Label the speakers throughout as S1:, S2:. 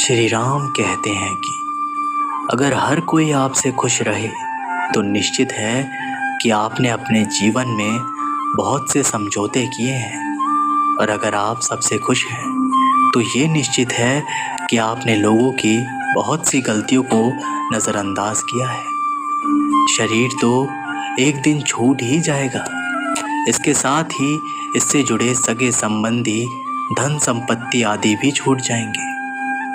S1: श्री राम कहते हैं कि अगर हर कोई आपसे खुश रहे तो निश्चित है कि आपने अपने जीवन में बहुत से समझौते किए हैं। और अगर आप सबसे खुश हैं तो ये निश्चित है कि आपने लोगों की बहुत सी गलतियों को नज़रअंदाज किया है। शरीर तो एक दिन छूट ही जाएगा, इसके साथ ही इससे जुड़े सगे संबंधी, धन संपत्ति आदि भी छूट जाएंगे।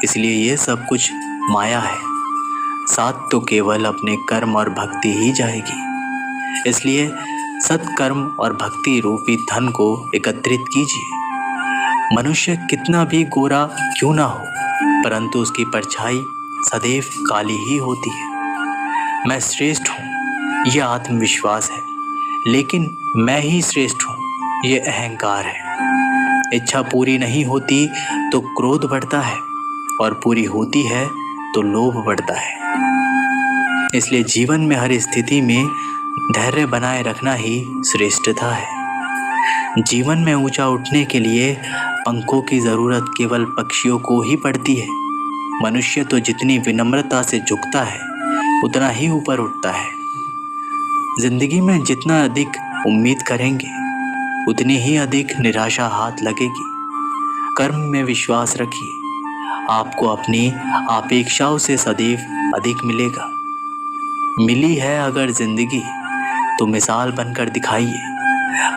S1: इसलिए ये सब कुछ माया है, साथ तो केवल अपने कर्म और भक्ति ही जाएगी। इसलिए सत्कर्म और भक्ति रूपी धन को एकत्रित कीजिए। मनुष्य कितना भी गोरा क्यों ना हो, परंतु उसकी परछाई सदैव काली ही होती है। मैं श्रेष्ठ हूँ, यह आत्मविश्वास है, लेकिन मैं ही श्रेष्ठ हूँ, ये अहंकार है। इच्छा पूरी नहीं होती तो क्रोध बढ़ता है, और पूरी होती है तो लोभ बढ़ता है। इसलिए जीवन में हर स्थिति में धैर्य बनाए रखना ही श्रेष्ठता है। जीवन में ऊंचा उठने के लिए पंखों की ज़रूरत केवल पक्षियों को ही पड़ती है। मनुष्य तो जितनी विनम्रता से झुकता है उतना ही ऊपर उठता है। जिंदगी में जितना अधिक उम्मीद करेंगे उतनी ही अधिक निराशा हाथ लगेगी। कर्म में विश्वास रखिए, आपको अपनी अपेक्षाओं से सदैव अधिक मिलेगा। मिली है अगर जिंदगी तो मिसाल बनकर दिखाइए,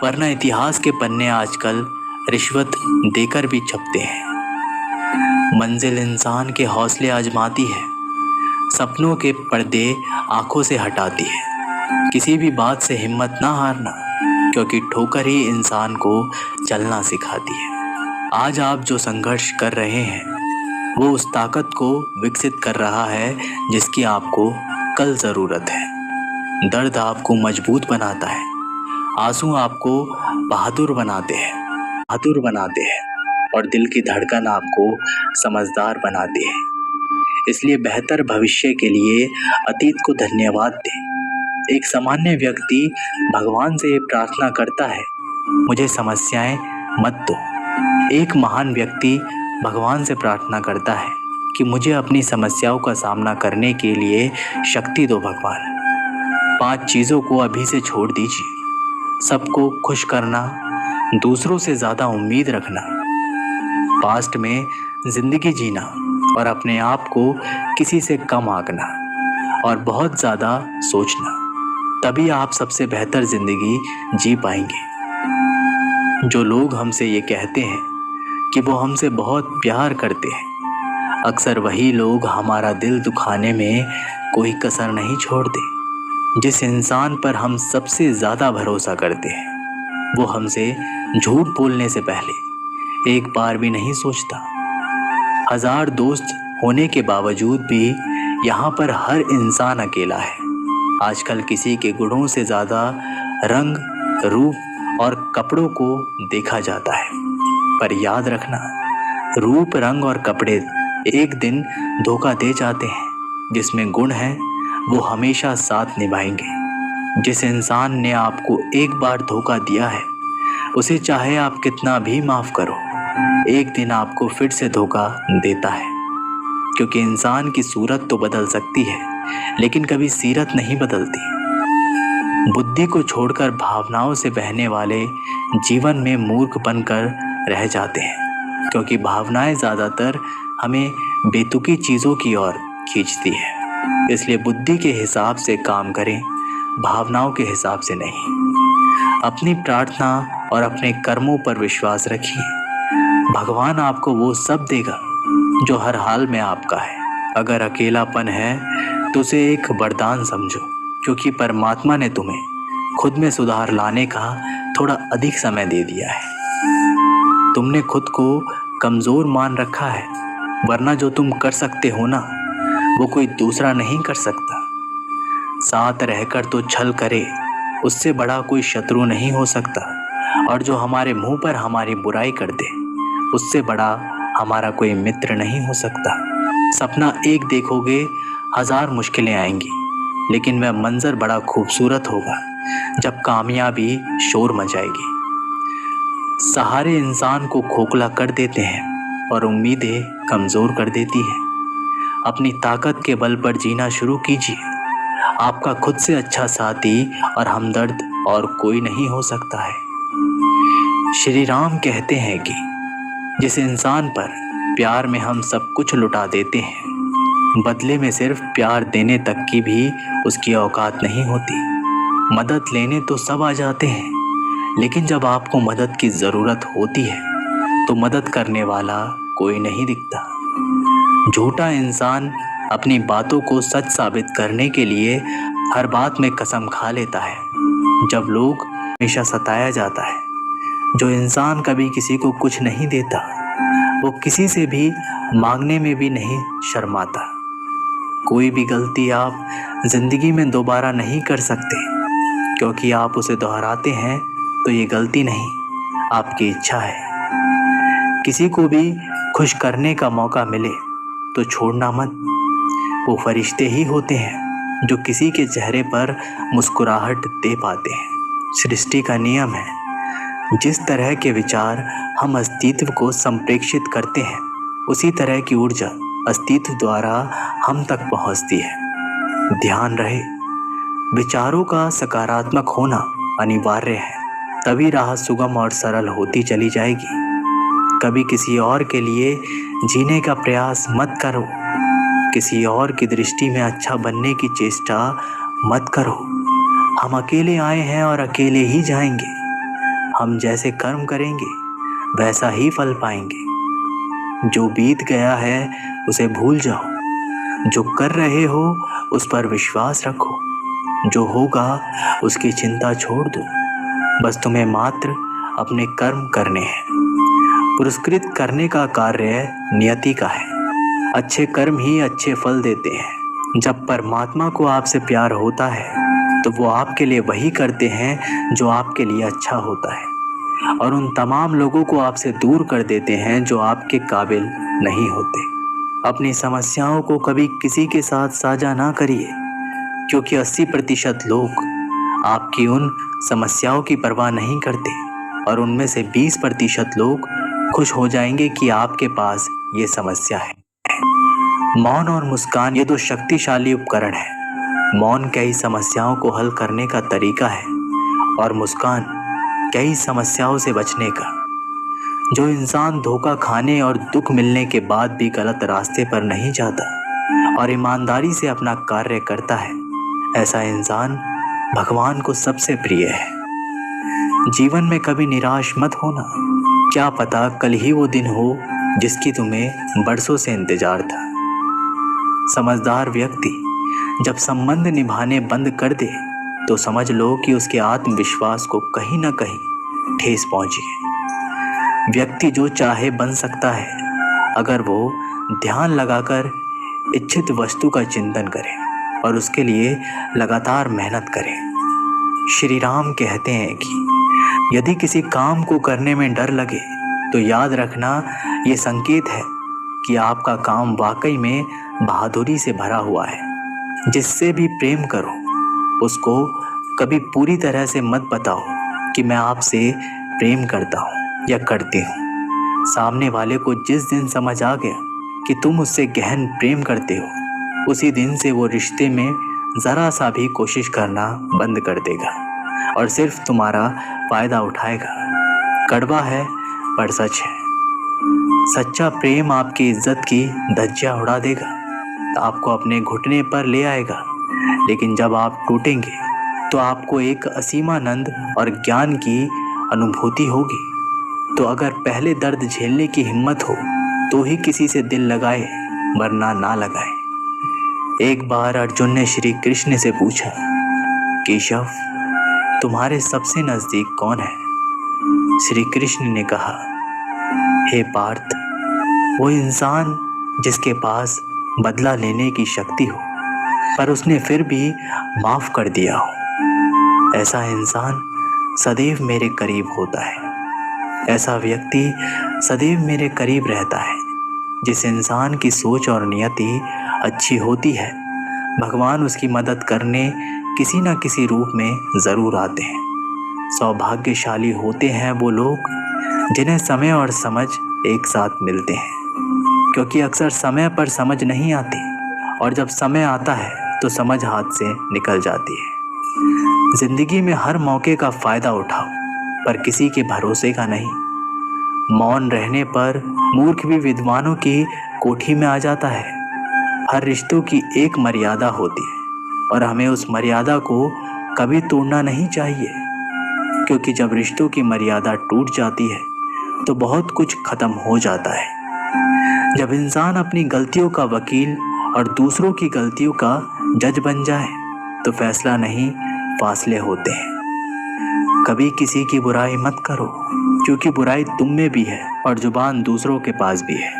S1: वरना इतिहास के पन्ने आजकल रिश्वत देकर भी छपते हैं। मंजिल इंसान के हौसले आजमाती है, सपनों के पर्दे आंखों से हटाती है। किसी भी बात से हिम्मत ना हारना, क्योंकि ठोकर ही इंसान को चलना सिखाती है। आज आप जो संघर्ष कर रहे हैं वो उस ताकत को विकसित कर रहा है जिसकी आपको कल ज़रूरत है। दर्द आपको मजबूत बनाता है, आंसू आपको बहादुर बनाते हैं और दिल की धड़कन आपको समझदार बनाती है। इसलिए बेहतर भविष्य के लिए अतीत को धन्यवाद दें। एक सामान्य व्यक्ति भगवान से प्रार्थना करता है, मुझे समस्याएं मत दो। एक महान व्यक्ति भगवान से प्रार्थना करता है कि मुझे अपनी समस्याओं का सामना करने के लिए शक्ति दो भगवान। 5 चीज़ों को अभी से छोड़ दीजिए। सबको खुश करना, दूसरों से ज़्यादा उम्मीद रखना, पास्ट में ज़िंदगी जीना और अपने आप को किसी से कम आंकना और बहुत ज़्यादा सोचना। तभी आप सबसे बेहतर ज़िंदगी जी पाएंगे। जो लोग हमसे ये कहते हैं कि वो हमसे बहुत प्यार करते हैं, अक्सर वही लोग हमारा दिल दुखाने में कोई कसर नहीं छोड़ते। जिस इंसान पर हम सबसे ज़्यादा भरोसा करते हैं वो हमसे झूठ बोलने से पहले एक बार भी नहीं सोचता। 1000 दोस्त होने के बावजूद भी यहाँ पर हर इंसान अकेला है। आजकल किसी के गुणों से ज़्यादा रंग, रूप और कपड़ों को देखा जाता है। पर याद रखना, रूप, रंग और कपड़े एक दिन धोखा दे जाते हैं। जिसमें गुण है वो हमेशा साथ निभाएंगे। जिस इंसान ने आपको एक बार धोखा दिया है उसे चाहे आप कितना भी माफ़ करो, एक दिन आपको फिर से धोखा देता है। क्योंकि इंसान की सूरत तो बदल सकती है लेकिन कभी सीरत नहीं बदलती। बुद्धि को छोड़कर भावनाओं से बहने वाले जीवन में मूर्ख बनकर रह जाते हैं, क्योंकि भावनाएं ज़्यादातर हमें बेतुकी चीज़ों की ओर खींचती है। इसलिए बुद्धि के हिसाब से काम करें, भावनाओं के हिसाब से नहीं। अपनी प्रार्थना और अपने कर्मों पर विश्वास रखिए। भगवान आपको वो सब देगा जो हर हाल में आपका है। अगर अकेलापन है तो उसे एक वरदान समझो, क्योंकि परमात्मा ने तुम्हें खुद में सुधार लाने का थोड़ा अधिक समय दे दिया है। तुमने खुद को कमज़ोर मान रखा है, वरना जो तुम कर सकते हो ना वो कोई दूसरा नहीं कर सकता। साथ रहकर तो छल करे, उससे बड़ा कोई शत्रु नहीं हो सकता। और जो हमारे मुंह पर हमारी बुराई कर दे, उससे बड़ा हमारा कोई मित्र नहीं हो सकता। सपना एक देखोगे, 1000 मुश्किलें आएंगी, लेकिन वह मंजर बड़ा खूबसूरत होगा जब कामयाबी शोर मचाएगी। सहारे इंसान को खोखला कर देते हैं और उम्मीदें कमज़ोर कर देती है। अपनी ताकत के बल पर जीना शुरू कीजिए। आपका खुद से अच्छा साथी और हमदर्द और कोई नहीं हो सकता है। श्री राम कहते हैं कि जिस इंसान पर प्यार में हम सब कुछ लुटा देते हैं, बदले में सिर्फ प्यार देने तक की भी उसकी औकात नहीं होती। मदद लेने तो सब आ जाते हैं, लेकिन जब आपको मदद की ज़रूरत होती है तो मदद करने वाला कोई नहीं दिखता। झूठा इंसान अपनी बातों को सच साबित करने के लिए हर बात में कसम खा लेता है। जब लोग हमेशा सताया जाता है, जो इंसान कभी किसी को कुछ नहीं देता, वो किसी से भी मांगने में भी नहीं शर्माता। कोई भी गलती आप जिंदगी में दोबारा नहीं कर सकते, क्योंकि आप उसे दोहराते हैं तो ये गलती नहीं, आपकी इच्छा है। किसी को भी खुश करने का मौका मिले तो छोड़ना मत। वो फरिश्ते ही होते हैं जो किसी के चेहरे पर मुस्कुराहट दे पाते हैं। सृष्टि का नियम है, जिस तरह के विचार हम अस्तित्व को संप्रेषित करते हैं, उसी तरह की ऊर्जा अस्तित्व द्वारा हम तक पहुंचती है। ध्यान रहे, विचारों का सकारात्मक होना अनिवार्य है, तभी राह सुगम और सरल होती चली जाएगी। कभी किसी और के लिए जीने का प्रयास मत करो। किसी और की दृष्टि में अच्छा बनने की चेष्टा मत करो। हम अकेले आए हैं और अकेले ही जाएंगे। हम जैसे कर्म करेंगे वैसा ही फल पाएंगे। जो बीत गया है उसे भूल जाओ। जो कर रहे हो उस पर विश्वास रखो। जो होगा उसकी चिंता छोड़ दो। बस तुम्हें मात्र अपने कर्म करने हैं। पुरस्कृत करने का कार्य नियति का है। अच्छे कर्म ही अच्छे फल देते हैं। जब परमात्मा को आपसे प्यार होता है तो वो आपके लिए वही करते हैं जो आपके लिए अच्छा होता है, और उन तमाम लोगों को आपसे दूर कर देते हैं जो आपके काबिल नहीं होते। अपनी समस्याओं को कभी किसी के साथ साझा ना करिए, क्योंकि 80% लोग आपकी उन समस्याओं की परवाह नहीं करते, और उनमें से 20% लोग खुश हो जाएंगे कि आपके पास ये समस्या है। मौन और मुस्कान, ये दो शक्तिशाली उपकरण हैं। मौन कई समस्याओं को हल करने का तरीका है, और मुस्कान कई समस्याओं से बचने का। जो इंसान धोखा खाने और दुख मिलने के बाद भी गलत रास्ते पर नहीं जाता और ईमानदारी से अपना कार्य करता है, ऐसा इंसान भगवान को सबसे प्रिय है। जीवन में कभी निराश मत होना। क्या पता कल ही वो दिन हो जिसकी तुम्हें बरसों से इंतजार था। समझदार व्यक्ति जब संबंध निभाने बंद कर दे तो समझ लो कि उसके आत्मविश्वास को कहीं ना कहीं ठेस पहुंची है। व्यक्ति जो चाहे बन सकता है, अगर वो ध्यान लगाकर इच्छित वस्तु का चिंतन करे और उसके लिए लगातार मेहनत करे। श्री राम कहते हैं कि यदि किसी काम को करने में डर लगे तो याद रखना, ये संकेत है कि आपका काम वाकई में बहादुरी से भरा हुआ है। जिससे भी प्रेम करो उसको कभी पूरी तरह से मत बताओ कि मैं आपसे प्रेम करता हूँ या करती हूँ। सामने वाले को जिस दिन समझ आ गया कि तुम उससे गहन प्रेम करते हो, उसी दिन से वो रिश्ते में ज़रा सा भी कोशिश करना बंद कर देगा और सिर्फ तुम्हारा फ़ायदा उठाएगा। कड़वा है पर सच है। सच्चा प्रेम आपकी इज्जत की धज्जियां उड़ा देगा, आपको अपने घुटने पर ले आएगा, लेकिन जब आप टूटेंगे तो आपको एक असीमानंद और ज्ञान की अनुभूति होगी। तो अगर पहले दर्द झेलने की हिम्मत हो तो ही किसी से दिल लगाए, वरना ना लगाए। एक बार अर्जुन ने श्री कृष्ण से पूछा, केशव तुम्हारे सबसे नज़दीक कौन है? श्री कृष्ण ने कहा, हे पार्थ, वो इंसान जिसके पास बदला लेने की शक्ति हो पर उसने फिर भी माफ़ कर दिया हो, ऐसा इंसान सदैव मेरे करीब होता है। ऐसा व्यक्ति सदैव मेरे करीब रहता है। जिस इंसान की सोच और नियति अच्छी होती है, भगवान उसकी मदद करने किसी न किसी रूप में ज़रूर आते हैं। सौभाग्यशाली होते हैं वो लोग जिन्हें समय और समझ एक साथ मिलते हैं, क्योंकि अक्सर समय पर समझ नहीं आती, और जब समय आता है तो समझ हाथ से निकल जाती है। जिंदगी में हर मौके का फायदा उठाओ, पर किसी के भरोसे का नहीं। मौन रहने पर मूर्ख भी विद्वानों की कोठी में आ जाता है। हर रिश्तों की एक मर्यादा होती है और हमें उस मर्यादा को कभी तोड़ना नहीं चाहिए, क्योंकि जब रिश्तों की मर्यादा टूट जाती है तो बहुत कुछ खत्म हो जाता है। जब इंसान अपनी गलतियों का वकील और दूसरों की गलतियों का जज बन जाए तो फैसला नहीं, फासले होते हैं। कभी किसी की बुराई मत करो, क्योंकि बुराई तुम में भी है और जुबान दूसरों के पास भी है।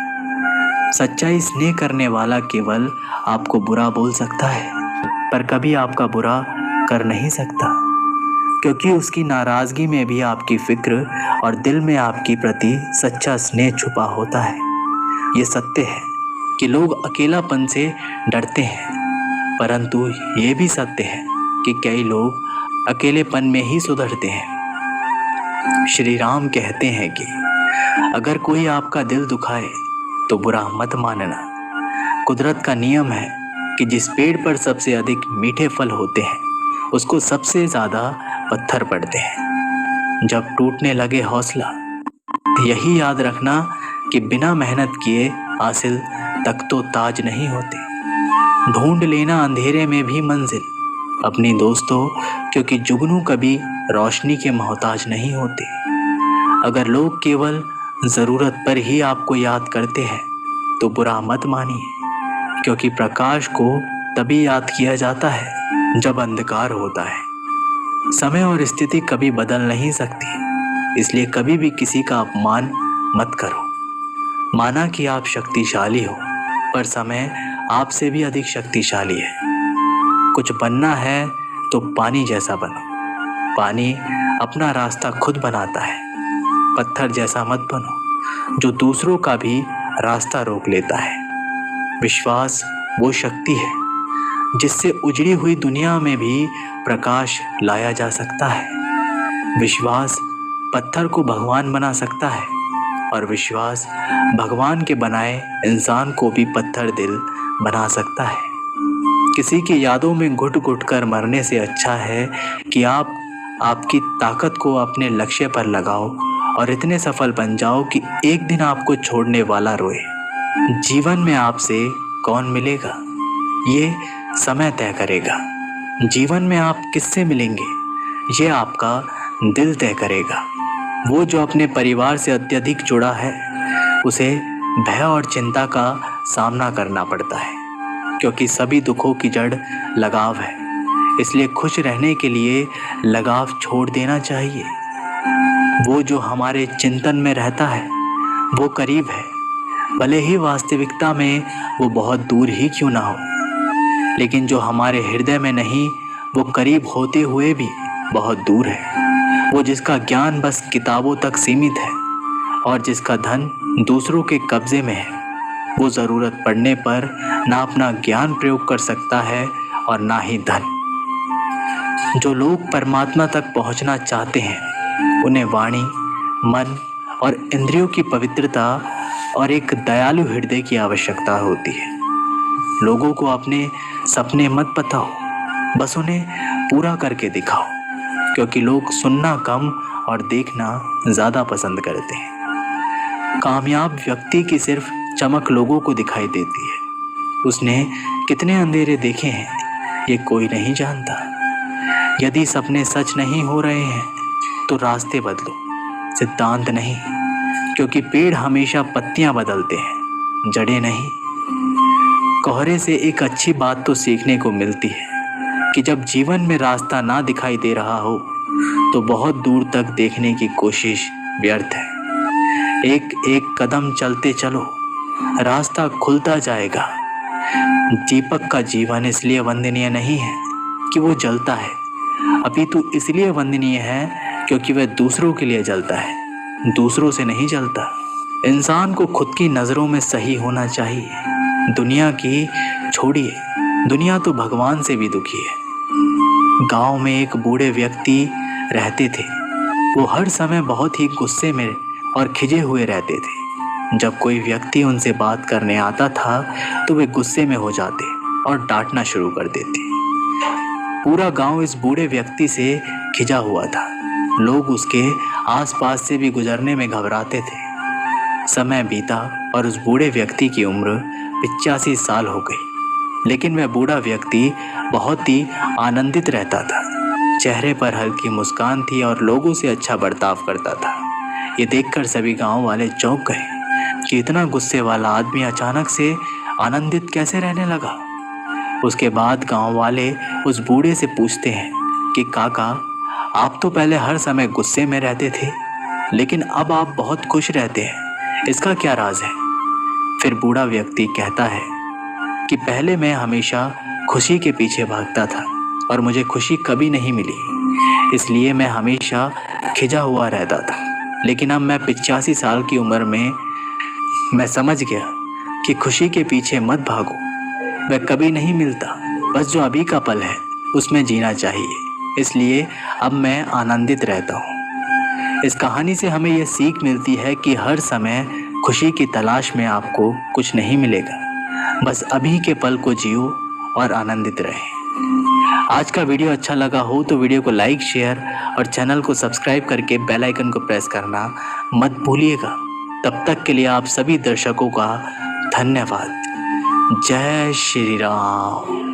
S1: सच्चाई स्नेह करने वाला केवल आपको बुरा बोल सकता है, पर कभी आपका बुरा कर नहीं सकता, क्योंकि उसकी नाराजगी में भी आपकी फिक्र और दिल में आपकी प्रति सच्चा स्नेह छुपा होता है। ये सत्य है कि लोग अकेलापन से डरते हैं, परंतु ये भी सत्य है कि कई लोग अकेलेपन में ही सुधरते हैं। श्री राम कहते हैं कि अगर कोई आपका दिल दुखाए तो बुरा मत मानना। कुदरत का नियम है कि जिस पेड़ पर सबसे अधिक मीठे फल होते हैं उसको सबसे ज़्यादा पत्थर पड़ते हैं। जब टूटने लगे हौसला, यही याद रखना कि बिना मेहनत किए हासिल तक तो ताज नहीं होते। ढूंढ लेना अंधेरे में भी मंजिल अपनी दोस्तों, क्योंकि जुगनू कभी रोशनी के मोहताज नहीं होते। अगर लोग केवल ज़रूरत पर ही आपको याद करते हैं तो बुरा मत मानिए, क्योंकि प्रकाश को तभी याद किया जाता है जब अंधकार होता है। समय और स्थिति कभी बदल नहीं सकती, इसलिए कभी भी किसी का अपमान मत करो। माना कि आप शक्तिशाली हो, पर समय आपसे भी अधिक शक्तिशाली है। कुछ बनना है तो पानी जैसा बनो। पानी अपना रास्ता खुद बनाता है। पत्थर जैसा मत बनो जो दूसरों का भी रास्ता रोक लेता है। विश्वास वो शक्ति है जिससे उजड़ी हुई दुनिया में भी प्रकाश लाया जा सकता है। विश्वास पत्थर को भगवान बना सकता है और विश्वास भगवान के बनाए इंसान को भी पत्थर दिल बना सकता है। किसी की यादों में घुट घुट कर मरने से अच्छा है कि आप आपकी ताकत को अपने लक्ष्य पर लगाओ और इतने सफल बन जाओ कि एक दिन आपको छोड़ने वाला रोए। जीवन में आपसे कौन मिलेगा ये समय तय करेगा। जीवन में आप किससे मिलेंगे ये आपका दिल तय करेगा। वो जो अपने परिवार से अत्यधिक जुड़ा है उसे भय और चिंता का सामना करना पड़ता है, क्योंकि सभी दुखों की जड़ लगाव है। इसलिए खुश रहने के लिए लगाव छोड़ देना चाहिए। वो जो हमारे चिंतन में रहता है वो करीब है, भले ही वास्तविकता में वो बहुत दूर ही क्यों ना हो। लेकिन जो हमारे हृदय में नहीं वो करीब होते हुए भी बहुत दूर है। वो जिसका ज्ञान बस किताबों तक सीमित है और जिसका धन दूसरों के कब्जे में है, वो ज़रूरत पड़ने पर ना अपना ज्ञान प्रयोग कर सकता है और ना ही धन। जो लोग परमात्मा तक पहुंचना चाहते हैं उन्हें वाणी, मन और इंद्रियों की पवित्रता और एक दयालु हृदय की आवश्यकता होती है। लोगों को अपने सपने मत बताओ, बस उन्हें पूरा करके दिखाओ, क्योंकि लोग सुनना कम और देखना ज़्यादा पसंद करते हैं। कामयाब व्यक्ति की सिर्फ चमक लोगों को दिखाई देती है। उसने कितने अंधेरे देखे हैं ये कोई नहीं जानता। यदि सपने सच नहीं हो रहे हैं तो रास्ते बदलो, सिद्धांत नहीं, क्योंकि पेड़ हमेशा पत्तियां बदलते हैं, जड़ें नहीं। कोहरे से एक अच्छी बात तो सीखने को मिलती है कि जब जीवन में रास्ता ना दिखाई दे रहा हो तो बहुत दूर तक देखने की कोशिश व्यर्थ है। एक एक कदम चलते चलो, रास्ता खुलता जाएगा। दीपक का जीवन इसलिए वंदनीय नहीं है कि वो जलता है, अपितु इसलिए वंदनीय है क्योंकि वह दूसरों के लिए जलता है, दूसरों से नहीं जलता। इंसान को खुद की नज़रों में सही होना चाहिए। दुनिया की छोड़िए, दुनिया तो भगवान से भी दुखी है। गांव में एक बूढ़े व्यक्ति रहते थे। वो हर समय बहुत ही गुस्से में और खिजे हुए रहते थे। जब कोई व्यक्ति उनसे बात करने आता था तो वे गुस्से में हो जाते और डांटना शुरू कर देती। पूरा गांव इस बूढ़े व्यक्ति से खिंचा हुआ था। लोग उसके आसपास से भी गुजरने में घबराते थे। समय बीता और उस बूढ़े व्यक्ति की उम्र 85 साल हो गई, लेकिन वह बूढ़ा व्यक्ति बहुत ही आनंदित रहता था। चेहरे पर हल्की मुस्कान थी और लोगों से अच्छा बर्ताव करता था। ये देखकर सभी गांव वाले चौंक गए कि इतना गुस्से वाला आदमी अचानक से आनंदित कैसे रहने लगा। उसके बाद गांव वाले उस बूढ़े से पूछते हैं कि काका, आप तो पहले हर समय गुस्से में रहते थे, लेकिन अब आप बहुत खुश रहते हैं, इसका क्या राज है? फिर बूढ़ा व्यक्ति कहता है कि पहले मैं हमेशा खुशी के पीछे भागता था और मुझे खुशी कभी नहीं मिली, इसलिए मैं हमेशा खिंचा हुआ रहता था। लेकिन अब मैं 85 साल की उम्र में मैं समझ गया कि खुशी के पीछे मत भागो, वह कभी नहीं मिलता। बस जो अभी का पल है उसमें जीना चाहिए, इसलिए अब मैं आनंदित रहता हूँ। इस कहानी से हमें यह सीख मिलती है कि हर समय खुशी की तलाश में आपको कुछ नहीं मिलेगा, बस अभी के पल को जियो और आनंदित रहें। आज का वीडियो अच्छा लगा हो तो वीडियो को लाइक, शेयर और चैनल को सब्सक्राइब करके बेल आइकन को प्रेस करना मत भूलिएगा। तब तक के लिए आप सभी दर्शकों का धन्यवाद। जय श्री राम।